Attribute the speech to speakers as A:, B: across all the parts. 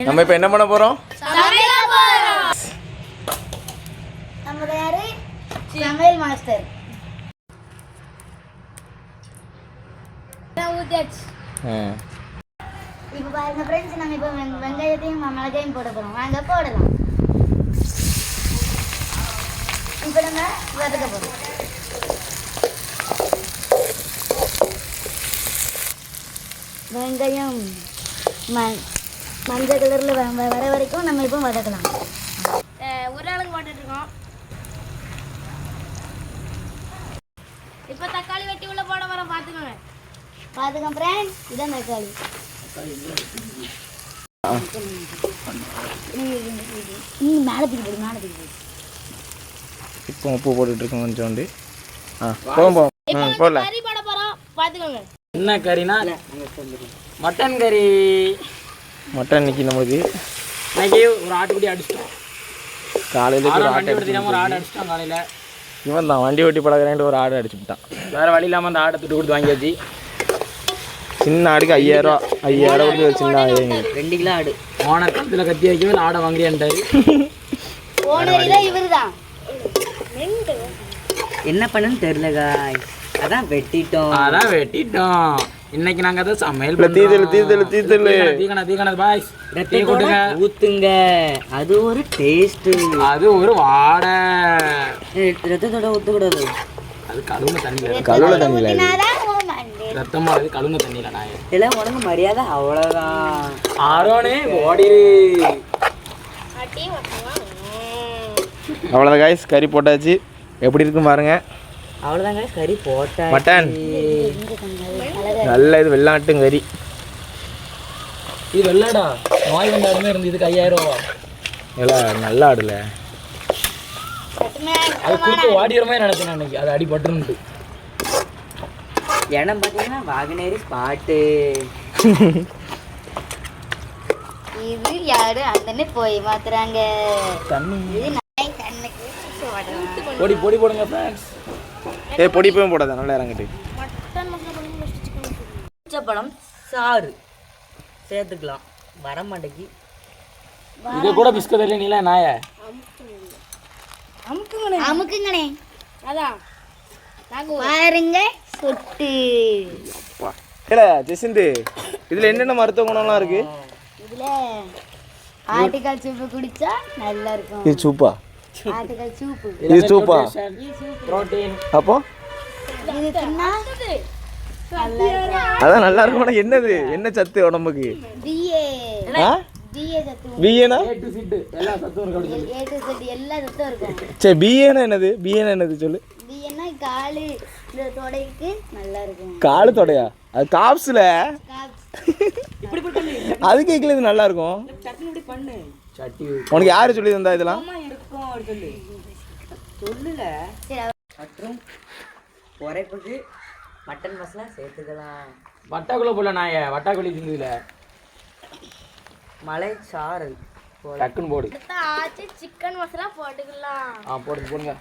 A: நம்ம இப்போ என்ன பண்ண போறோம்?
B: நம்ம யாரு? சமையல் மாஸ்டர். இப்போ பாருங்க ஃப்ரெண்ட்ஸ், நம்ம இப்போ வெங்காயத்தையும் மிளகாயும் போட போறோம். வாங்க போடலாம். இப்போ நம்ம வதக்க போறோம். வெங்காயம் மஞ்சள் கலரில் வர வரைக்கும் நம்ம இப்போ வதக்கலாம்.
C: ஒரு ஆளுக்கு போட்டுட்டு இருக்கோம். இப்போ தக்காளி வெட்டி உள்ள போட வர பார்த்துக்கோங்க.
B: ஃப்ரெண்ட்ஸ், இதான் தக்காளி. மேலே தூக்கி போடு.
A: இப்போ உப்பு போட்டுட்டு இருக்கோம் கொஞ்சோண்டு. போதும் போடல.
C: கறி போட போறோம், பார்த்துக்கோங்க.
D: என்ன கறினா மட்டன் கறி. மட்டன்
A: இன்னைக்கு நம்மளுக்கு
D: இன்னைக்கு ஒரு ஆட்டுக்குட்டி அடிச்சிட்டோம்.
A: காலையில
D: ஒரு ஆடு அடிச்சிட்டோம். காலையில்
A: இவன் தான் வண்டி ஓட்டி பழகிறேன்ட்டு ஒரு ஆடு அடிச்சுட்டான்.
D: வேறு வழி இல்லாமல் அந்த ஆடை துட்டு கொடுத்து வாங்கியாச்சு.
A: சின்ன ஆடுக்கு 5000 கொடுத்து சின்ன ஆடு
D: 2 கிலோ ஆடு. ஓனர் கத்தில் கத்தி வைக்கவே ஆடை வாங்கியான்ட்டாரு.
E: என்ன பண்ணன்னு தெரியல காய். அதான் வெட்டிட்டோம்.
D: இன்னைக்கு நாங்க அதை சமையல்
A: தீதல்
D: பாய்ஸ்
E: ஊத்துங்க. அது ஒரு டேஸ்ட்.
D: அது ஒரு வாடை.
E: ரத்தத்தோட ஊத்தக்கூடாது.
D: அது கழுவுன தண்ணியில ரத்தமா அது கழுவுன தண்ணியில நாய
E: எல்லாம் உனக்கு மரியாதை அவ்வளவுதான்.
D: ஆரோனே ஓடிரு.
A: அவ்வளோதான் காய்ஸ், கறி போட்டாச்சு. எப்படி இருக்குன்னு பாருங்க.
E: அவ்வளோதாங்க, கறி போட்டா.
A: மட்டன் நல்ல இது வெள்ளாட்டு கறி.
D: இது வெள்ளாடா நோய் வந்தாருமே இருந்து. இதுக்கு 5000 ரூபா.
A: நல்ல ஆடுல.
D: அது குறுக்க ஓடிற மாதிரி நினைச்சேன் அன்னைக்கு. அது அடிபட்டுருந்துட்டு.
E: இடம் பார்த்தீங்கன்னா வாகனேரி ஸ்பாட்டு.
B: இது யாரு அந்த போய் மாத்துறாங்க
D: தண்ணி பொடி பொடி போடுங்க ஃப்ரெண்ட்ஸ்.
A: பொடி போயும் போடாத, நல்லா இறங்கிட்டு.
E: பழம் சாறு சேர்த்துக்கலாம். வரமாட்டேங்கி
D: இதை கூட பிஸ்கட் இல்லை நீல நாய
B: அமுக்குங்கண்ணே.
C: அதான் நாங்கள்
B: பாருங்க சொட்டு.
A: ஜெசிந்து, இதுல என்னென்ன மருத்துவ குணம்லாம் இருக்கு?
B: இதுல ஆட்டுக்கால் சூப்பு குடிச்சா நல்லா இருக்கும்.
A: இது சூப்பா?
B: ஆட்டுக்கால் சூப்பு.
A: இது சூப்பா?
D: புரோட்டீன்.
A: அப்போ
B: இது தின்னா
A: அதான் நல்லா இருக்கும். என்னது என்ன சத்து உடம்புக்கு?
B: பிஏ சத்து.
A: பிஏனா
D: எல்லா சத்தும் இருக்கு.
B: ஏ டு Z எல்லா சத்தும் இருக்கும்.
A: சரி, பிஏனா என்னது? பிஏனா என்னது சொல்லு.
B: பிஏனா காலு இந்த தொடைக்கு நல்லா இருக்கும்.
A: காலு தொடையா? அது காப்ஸ்ல.
E: இப்படி பண்ணு.
A: அது கேட்கல, இது நல்லா இருக்கும்.
E: டக்குனு இப்படி பண்ணு.
D: சட்டி
A: உனக்கு யாரு சொல்லி தந்தா இதெல்லாம்?
E: அம்மா இருக்கும் அப்படி சொல்லு. சொல்லல. மற்றும் குறைப்புக்கு மட்டன் மசாலா சேர்த்துக்கலாம்.
D: வட்டாக்குள்ள போல நாய வட்டாக்குள்ளி திங்குதுல.
E: மலை சாறு
D: டக்குன்னு போடு.
C: ஆச்சு சிக்கன் மசாலா போட்டுக்கலாம்.
D: போடுங்க.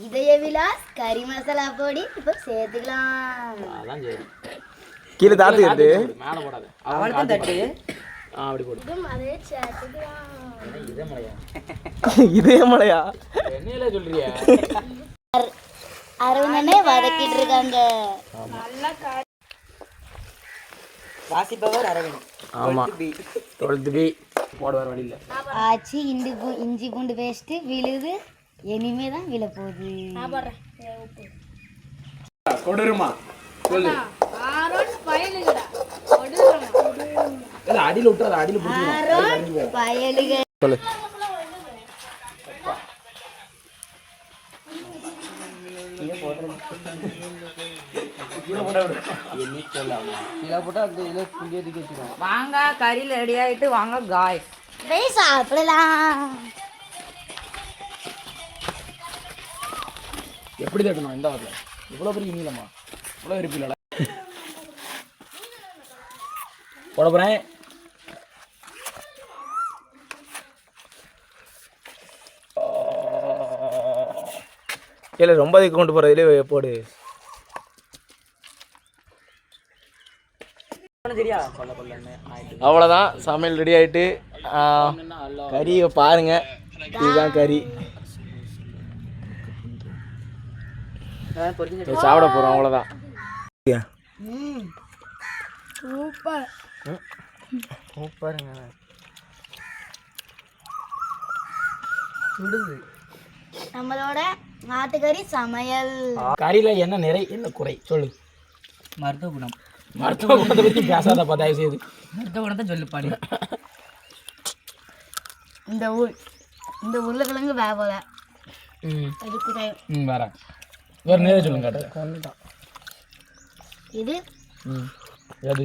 B: இதய விலாஸ் கறி மசாலா பொடி இப்போ சேர்த்துக்கலாம்.
D: அதான் சரி.
A: கீழே தாத்து எடுத்து
D: மேலே போடாது.
E: அவனுக்கும் தட்டு.
D: அப்படி போடு.
C: இதுவும் அதே சேர்த்துக்கலாம்.
D: இதே மலையா?
A: இதே மலையா?
D: என்னையில சொல்றியா?
B: அரவணனே வதக்கிட்டு இருக்காங்க.
C: நல்லா
E: வாசிப்பவர் அரவிந்த்.
D: ஆமா, 12th B போட வர வழி இல்லை.
B: ஆச்சி இஞ்சி பூண்டு பேஸ்ட் விழுது. இனிமே தான் விழ போகுது.
C: நான் போடுறேன்.
D: கொடுருமா சொல்லு.
C: ஆரோன் பயலுகடா. கொடுறமா.
D: இல்ல அடியில விட்டுறாத, அடியில
B: ஆரோன் பயலுக.
A: சொல்லு.
E: வாங்க, கறி ரெடி ஆயிட்டு வாங்க காய்.
B: போய் சாப்பிடலாம்.
D: எப்படி தட்டணும்? இந்த வாரத்துல இவ்வளோ பெரிய நீளமா? இவ்வளோ இருப்பில்ல போட போகிறேன்.
A: இல்லை ரொம்ப அதுக்கு கொண்டு போகிறதுலே போடு.
E: சரியா
A: அவ்வளோதான் சமையல் ரெடி ஆகிட்டு கறியை பாருங்க இதுதான் கறி சாப்பிட போகிறோம் அவ்வளோதான்
B: சூப்பர்
A: சூப்பருங்க
B: நம்மளோட நாட்டுக்கறி சமையல்.
D: கறியில் என்ன குறை சொல்லு.
E: மருத்துவ குணம்.
D: மருத்துவ குணத்தை பற்றி பேசாதப்பா தயவு செய்து.
E: மருத்துவ குணத்தை சொல்லுப்பாடி.
B: இந்த உருளைக்கிழங்கு வேவல
D: வேற வேறு நேரம் சொல்லுங்க கொண்டுட்டான்
B: இது
D: எது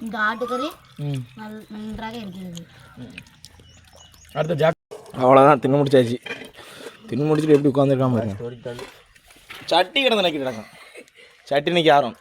B: இந்த ஆட்டுக்கறி நன்றாக இருக்கிறது.
D: அடுத்த ஜாக்
A: அவ்வளோதான் தின்னு முடிச்சாச்சு. தின்னு முடிச்சுட்டு எப்படி உட்காந்துருக்காம பாருங்க. சட்டி கிடந்து நினைக்கிட்டு கிடக்கும். சட்டி நிற்க யாரும்